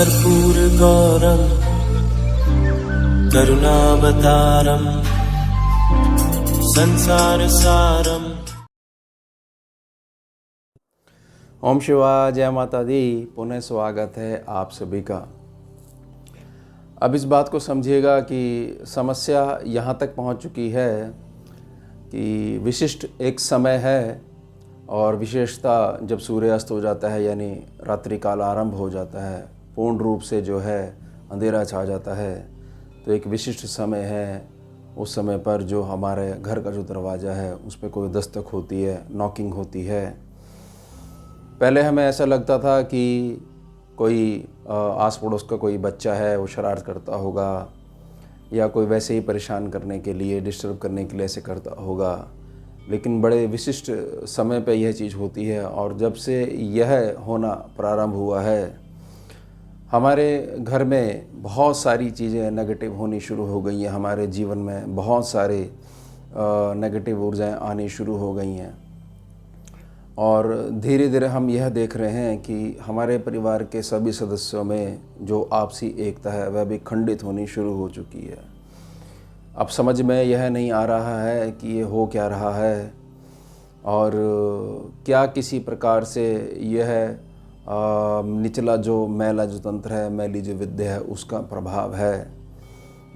कर्पूरगौरं करुणावतारं संसारसारं। ओम शिवाय, जय माता दी। पुनः स्वागत है आप सभी का। अब इस बात को समझिएगा कि समस्या यहाँ तक पहुँच चुकी है कि विशिष्ट एक समय है और विशेषता जब सूर्यास्त हो जाता है, यानी रात्रि काल आरंभ हो जाता है, पूर्ण रूप से जो है अंधेरा छा जाता है, तो एक विशिष्ट समय है। उस समय पर जो हमारे घर का जो दरवाज़ा है उस पर कोई दस्तक होती है, नॉकिंग होती है। पहले हमें ऐसा लगता था कि कोई आस पड़ोस का कोई बच्चा है, वो शरारत करता होगा या कोई वैसे ही परेशान करने के लिए, डिस्टर्ब करने के लिए ऐसे करता होगा। लेकिन बड़े विशिष्ट समय पे यह चीज़ होती है, और जब से यह होना प्रारंभ हुआ है, हमारे घर में बहुत सारी चीज़ें नेगेटिव होनी शुरू हो गई हैं। हमारे जीवन में बहुत सारे नेगेटिव ऊर्जाएं आनी शुरू हो गई हैं, और धीरे धीरे हम यह देख रहे हैं कि हमारे परिवार के सभी सदस्यों में जो आपसी एकता है वह भी खंडित होनी शुरू हो चुकी है। अब समझ में यह नहीं आ रहा है कि ये हो क्या रहा है, और क्या किसी प्रकार से यह निचला जो मैला जो तंत्र है, मैली जो विद्या है, उसका प्रभाव है।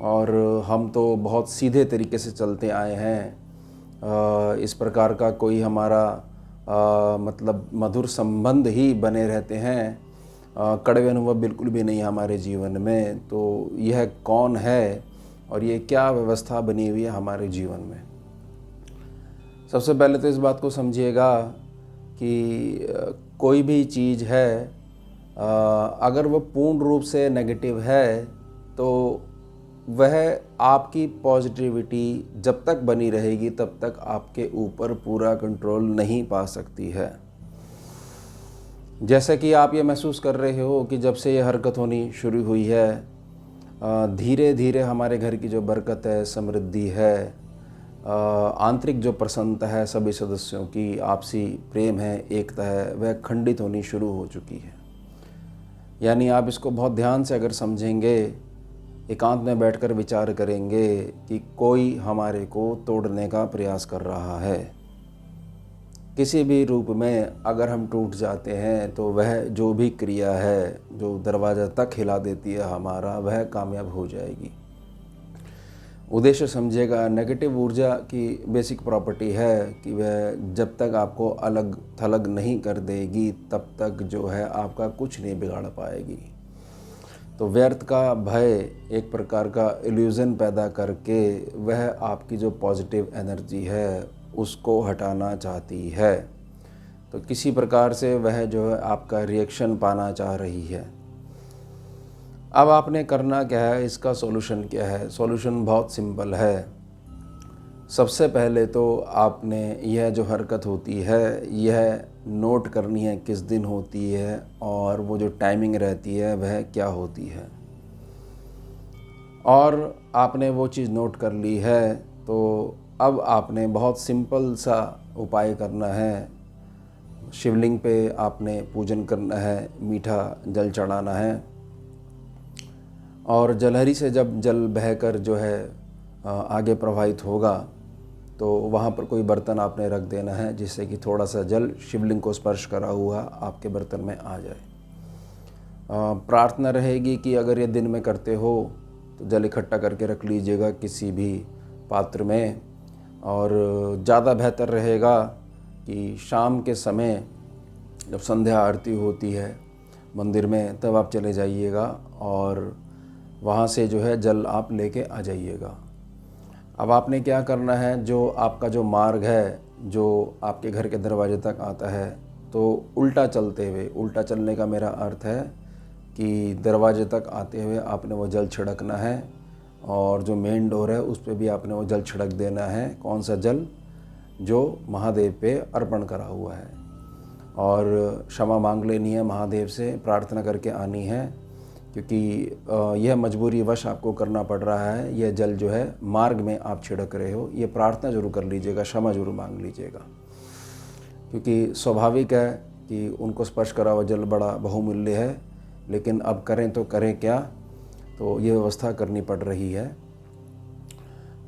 और हम तो बहुत सीधे तरीके से चलते आए हैं। इस प्रकार का कोई हमारा मतलब मधुर संबंध ही बने रहते हैं। कड़वे अनुभव बिल्कुल भी नहीं हमारे जीवन में। तो यह कौन है और ये क्या व्यवस्था बनी हुई है हमारे जीवन में? सबसे पहले तो इस बात को समझिएगा कि कोई भी चीज़ है, अगर वह पूर्ण रूप से नेगेटिव है तो वह आपकी पॉजिटिविटी जब तक बनी रहेगी तब तक आपके ऊपर पूरा कंट्रोल नहीं पा सकती है। जैसे कि आप ये महसूस कर रहे हो कि जब से ये हरकत होनी शुरू हुई है, धीरे धीरे हमारे घर की जो बरकत है, समृद्धि है, आंतरिक जो प्रसन्नता है, सभी सदस्यों की आपसी प्रेम है, एकता है, वह खंडित होनी शुरू हो चुकी है। यानी आप इसको बहुत ध्यान से अगर समझेंगे, एकांत में बैठकर विचार करेंगे कि कोई हमारे को तोड़ने का प्रयास कर रहा है। किसी भी रूप में अगर हम टूट जाते हैं तो वह जो भी क्रिया है जो दरवाज़ा तक हिला देती है हमारा, वह कामयाब हो जाएगी। उद्देश्य समझिएगा, नेगेटिव ऊर्जा की बेसिक प्रॉपर्टी है कि वह जब तक आपको अलग थलग नहीं कर देगी तब तक जो है आपका कुछ नहीं बिगाड़ पाएगी। तो व्यर्थ का भय एक प्रकार का इल्यूज़न पैदा करके वह आपकी जो पॉजिटिव एनर्जी है उसको हटाना चाहती है। तो किसी प्रकार से वह जो है आपका रिएक्शन पाना चाह रही है। अब आपने करना क्या है, इसका सॉल्यूशन क्या है? सॉल्यूशन बहुत सिंपल है। सबसे पहले तो आपने यह जो हरकत होती है यह नोट करनी है किस दिन होती है, और वो जो टाइमिंग रहती है वह क्या होती है। और आपने वो चीज़ नोट कर ली है तो अब आपने बहुत सिंपल सा उपाय करना है। शिवलिंग पे आपने पूजन करना है, मीठा जल चढ़ाना है, और जलहरी से जब जल बहकर जो है आगे प्रवाहित होगा तो वहाँ पर कोई बर्तन आपने रख देना है जिससे कि थोड़ा सा जल शिवलिंग को स्पर्श करा हुआ आपके बर्तन में आ जाए। प्रार्थना रहेगी कि अगर ये दिन में करते हो तो जल इकट्ठा करके रख लीजिएगा किसी भी पात्र में, और ज़्यादा बेहतर रहेगा कि शाम के समय जब संध्या आरती होती है मंदिर में तब आप चले जाइएगा और वहाँ से जो है जल आप लेके आ जाइएगा। अब आपने क्या करना है, जो आपका जो मार्ग है जो आपके घर के दरवाजे तक आता है, तो उल्टा चलते हुए, उल्टा चलने का मेरा अर्थ है कि दरवाजे तक आते हुए आपने वो जल छिड़कना है, और जो मेन डोर है उस पर भी आपने वो जल छिड़क देना है। कौन सा जल? जो महादेव पे अर्पण करा हुआ है, और क्षमा मांग लेनी है महादेव से, प्रार्थना करके आनी है, क्योंकि यह मजबूरी वश आपको करना पड़ रहा है। यह जल जो है मार्ग में आप छिड़क रहे हो, ये प्रार्थना जरूर कर लीजिएगा, क्षमा जरूर मांग लीजिएगा, क्योंकि स्वाभाविक है कि उनको स्पर्श करा हुआ जल बड़ा बहुमूल्य है। लेकिन अब करें तो करें क्या, तो ये व्यवस्था करनी पड़ रही है।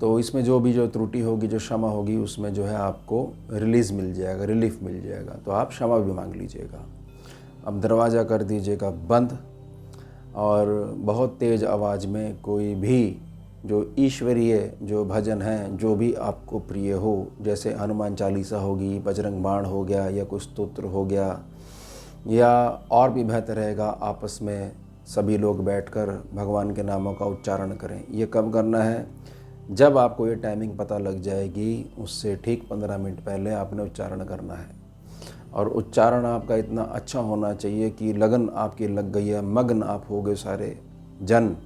तो इसमें जो त्रुटि होगी, जो क्षमा होगी, उसमें जो है आपको रिलीज़ मिल जाएगा, रिलीफ मिल जाएगा। तो आप क्षमा भी मांग लीजिएगा। अब दरवाज़ा कर दीजिएगा बंद और बहुत तेज़ आवाज़ में कोई भी जो ईश्वरीय जो भजन हैं, जो भी आपको प्रिय हो, जैसे हनुमान चालीसा होगी, बजरंग बाण हो गया, या कोई स्तोत्र हो गया, या और भी बेहतर रहेगा आपस में सभी लोग बैठकर भगवान के नामों का उच्चारण करें। ये कब करना है? जब आपको ये टाइमिंग पता लग जाएगी, उससे ठीक 15 मिनट पहले आपने उच्चारण करना है। और उच्चारण आपका इतना अच्छा होना चाहिए कि लगन आपकी लग गई है, मग्न आप हो गए सारे जन,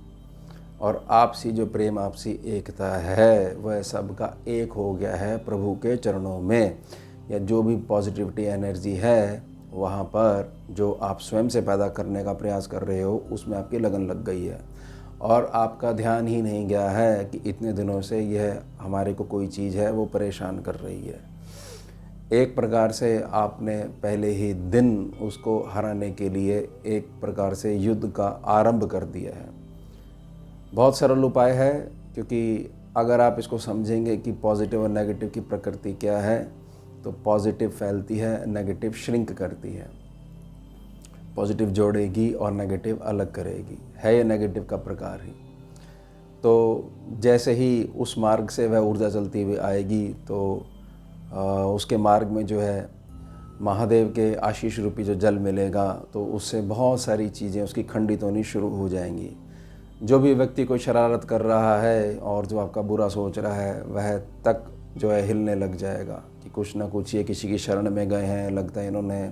और आपसी जो प्रेम, आपसी एकता है, वह सबका एक हो गया है प्रभु के चरणों में। या जो भी पॉजिटिविटी एनर्जी है वहाँ पर जो आप स्वयं से पैदा करने का प्रयास कर रहे हो, उसमें आपकी लगन लग गई है। और आपका ध्यान ही नहीं गया है कि इतने दिनों से यह हमारे को कोई चीज़ है वो परेशान कर रही है। एक प्रकार से आपने पहले ही दिन उसको हराने के लिए एक प्रकार से युद्ध का आरंभ कर दिया है। बहुत सरल उपाय है, क्योंकि अगर आप इसको समझेंगे कि पॉजिटिव और नेगेटिव की प्रकृति क्या है, तो पॉजिटिव फैलती है, नेगेटिव श्रिंक करती है। पॉजिटिव जोड़ेगी और नेगेटिव अलग करेगी, है ये नेगेटिव का प्रकार ही। तो जैसे ही उस मार्ग से वह ऊर्जा चलती हुई आएगी, तो उसके मार्ग में जो है महादेव के आशीष रूपी जो जल मिलेगा, तो उससे बहुत सारी चीज़ें उसकी खंडित होनी शुरू हो जाएंगी। जो भी व्यक्ति कोई शरारत कर रहा है और जो आपका बुरा सोच रहा है, वह तक जो है हिलने लग जाएगा कि कुछ ना कुछ ये किसी की शरण में गए हैं, लगता है इन्होंने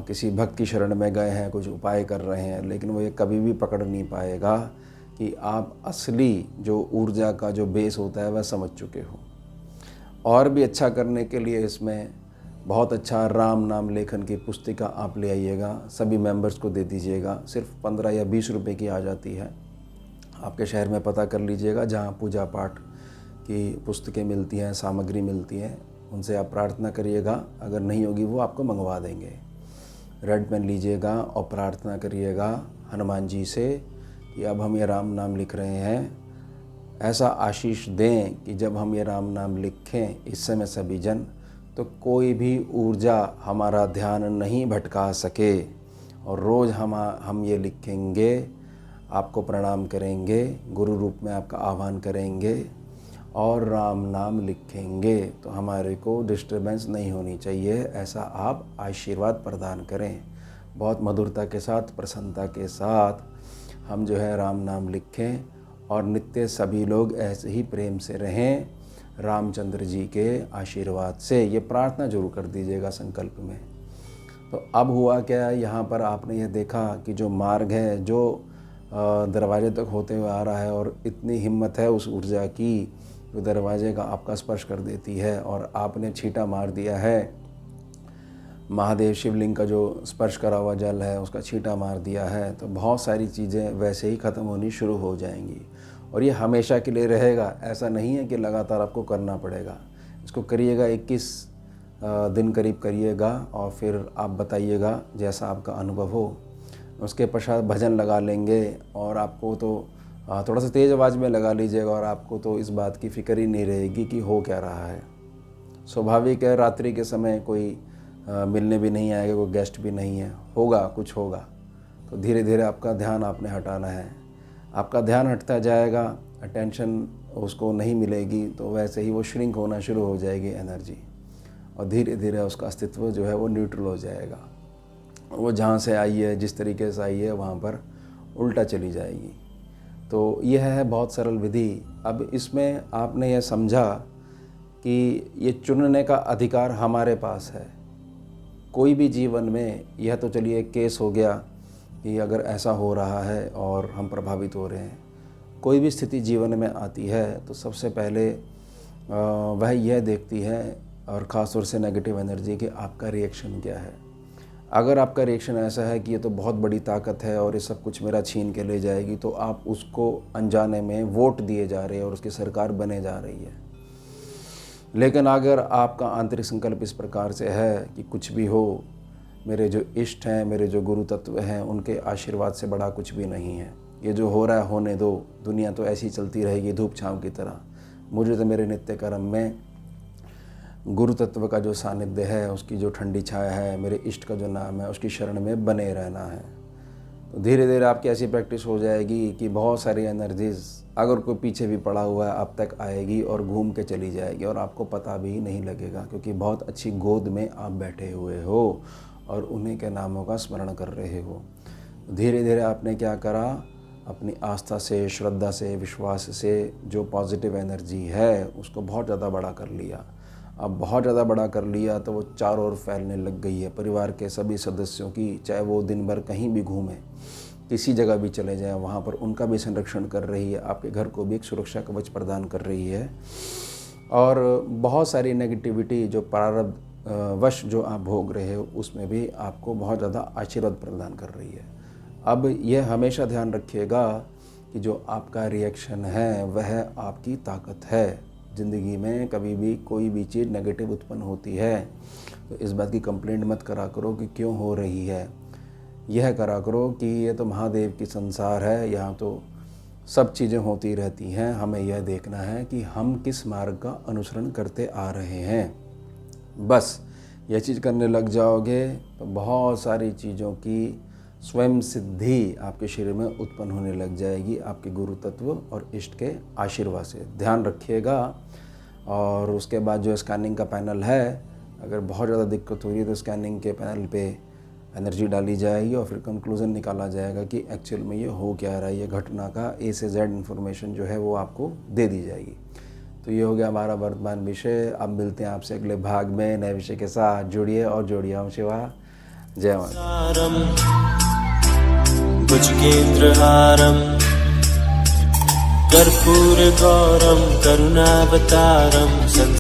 किसी भक्त की शरण में गए हैं, कुछ उपाय कर रहे हैं, लेकिन वो ये कभी भी पकड़ नहीं पाएगा कि आप असली जो ऊर्जा का जो बेस होता है वह समझ चुके हो। और भी अच्छा करने के लिए इसमें बहुत अच्छा राम नाम लेखन की पुस्तिका आप ले आइएगा, सभी मेंबर्स को दे दीजिएगा। सिर्फ 15 या 20 रुपए की आ जाती है। आपके शहर में पता कर लीजिएगा जहाँ पूजा पाठ की पुस्तकें मिलती हैं, सामग्री मिलती हैं, उनसे आप प्रार्थना करिएगा। अगर नहीं होगी वो आपको मंगवा देंगे। रेड पेन लीजिएगा और प्रार्थना करिएगा हनुमान जी से कि अब हम ये राम नाम लिख रहे हैं, ऐसा आशीष दें कि जब हम ये राम नाम लिखें इस समय सभी जन, तो कोई भी ऊर्जा हमारा ध्यान नहीं भटका सके। और रोज़ हम ये लिखेंगे, आपको प्रणाम करेंगे, गुरु रूप में आपका आह्वान करेंगे और राम नाम लिखेंगे, तो हमारे को डिस्टर्बेंस नहीं होनी चाहिए। ऐसा आप आशीर्वाद प्रदान करें। बहुत मधुरता के साथ, प्रसन्नता के साथ हम जो है राम नाम लिखें और नित्य सभी लोग ऐसे ही प्रेम से रहें रामचंद्र जी के आशीर्वाद से। ये प्रार्थना जरूर कर दीजिएगा संकल्प में। तो अब हुआ क्या, यहाँ पर आपने ये देखा कि जो मार्ग है जो दरवाजे तक होते हुए आ रहा है, और इतनी हिम्मत है उस ऊर्जा की जो दरवाजे का आपका स्पर्श कर देती है, और आपने छींटा मार दिया है। महादेव शिवलिंग का जो स्पर्श करा हुआ जल है उसका छींटा मार दिया है, तो बहुत सारी चीज़ें वैसे ही ख़त्म होनी शुरू हो जाएंगी। और ये हमेशा के लिए रहेगा, ऐसा नहीं है कि लगातार आपको करना पड़ेगा। इसको करिएगा, 21 दिन करीब करिएगा और फिर आप बताइएगा जैसा आपका अनुभव हो। उसके पश्चात भजन लगा लेंगे, और आपको तो थोड़ा सा तेज़ आवाज़ में लगा लीजिएगा, और आपको तो इस बात की फ़िक्र ही नहीं रहेगी कि हो क्या रहा है। स्वाभाविक है, रात्रि के समय कोई मिलने भी नहीं आएगा, कोई गेस्ट भी नहीं है, होगा कुछ होगा, तो धीरे धीरे आपका ध्यान आपने हटाना है। आपका ध्यान हटता जाएगा, अटेंशन उसको नहीं मिलेगी, तो वैसे ही वो श्रिंक होना शुरू हो जाएगी एनर्जी, और धीरे धीरे उसका अस्तित्व जो है वो न्यूट्रल हो जाएगा। वो जहाँ से आई है, जिस तरीके से आई है, वहाँ पर उल्टा चली जाएगी। तो यह है बहुत सरल विधि। अब इसमें आपने यह समझा कि ये चुनने का अधिकार हमारे पास है। कोई भी जीवन में, यह तो चलिए एक केस हो गया कि अगर ऐसा हो रहा है और हम प्रभावित हो रहे हैं, कोई भी स्थिति जीवन में आती है तो सबसे पहले वह यह देखती है, और ख़ास तौर से नेगेटिव एनर्जी, कि आपका रिएक्शन क्या है। अगर आपका रिएक्शन ऐसा है कि ये तो बहुत बड़ी ताकत है और ये सब कुछ मेरा छीन के ले जाएगी, तो आप उसको अनजाने में वोट दिए जा रहे हैं और उसकी सरकार बने जा रही है। लेकिन अगर आपका आंतरिक संकल्प इस प्रकार से है कि कुछ भी हो, मेरे जो इष्ट हैं, मेरे जो गुरु तत्व हैं, उनके आशीर्वाद से बड़ा कुछ भी नहीं है। ये जो हो रहा है होने दो, दुनिया तो ऐसी चलती रहेगी धूप छाँव की तरह। मुझे तो मेरे नित्य कर्म में गुरु तत्व का जो सानिध्य है, उसकी जो ठंडी छाया है, मेरे इष्ट का जो नाम है, उसकी शरण में बने रहना है। तो धीरे धीरे आपकी ऐसी प्रैक्टिस हो जाएगी कि बहुत सारी एनर्जीज अगर कोई पीछे भी पड़ा हुआ है आप तक आएगी और घूम के चली जाएगी और आपको पता भी नहीं लगेगा, क्योंकि बहुत अच्छी गोद में आप बैठे हुए हो और उन्हीं के नामों का स्मरण कर रहे हो। धीरे धीरे आपने क्या करा, अपनी आस्था से, श्रद्धा से, विश्वास से जो पॉजिटिव एनर्जी है उसको बहुत ज़्यादा बड़ा कर लिया। अब बहुत ज़्यादा बड़ा कर लिया तो वो चारों ओर फैलने लग गई है। परिवार के सभी सदस्यों की, चाहे वो दिन भर कहीं भी घूमें, किसी जगह भी चले जाएं, वहाँ पर उनका भी संरक्षण कर रही है। आपके घर को भी एक सुरक्षा कवच प्रदान कर रही है। और बहुत सारी नेगेटिविटी जो प्रारब्ध वश जो आप भोग रहे हो उसमें भी आपको बहुत ज़्यादा आशीर्वाद प्रदान कर रही है। अब यह हमेशा ध्यान रखिएगा कि जो आपका रिएक्शन है वह आपकी ताकत है। ज़िंदगी में कभी भी कोई भी चीज़ नेगेटिव उत्पन्न होती है तो इस बात की कंप्लेंट मत करा करो कि क्यों हो रही है। यह करा करो कि ये तो महादेव की संसार है, यहाँ तो सब चीज़ें होती रहती हैं। हमें यह देखना है कि हम किस मार्ग का अनुसरण करते आ रहे हैं। बस यह चीज़ करने लग जाओगे तो बहुत सारी चीज़ों की स्वयं सिद्धि आपके शरीर में उत्पन्न होने लग जाएगी, आपके गुरु तत्व और इष्ट के आशीर्वाद से। ध्यान रखिएगा। और उसके बाद जो स्कैनिंग का पैनल है, अगर बहुत ज़्यादा दिक्कत हो रही है तो स्कैनिंग के पैनल पे एनर्जी डाली जाएगी और फिर कंक्लूज़न निकाला जाएगा कि एक्चुअल में ये हो क्या रहा है। ये घटना का ए से जेड इन्फॉर्मेशन जो है वो आपको दे दी जाएगी। तो ये हो गया हमारा वर्तमान विषय। अब मिलते हैं आपसे अगले भाग में नए विषय के साथ। जुड़िए और जोड़िए। ओम शिवाय। जय माता। भुजगेन्द्रहारं कर्पूरगौरं करुणावतारं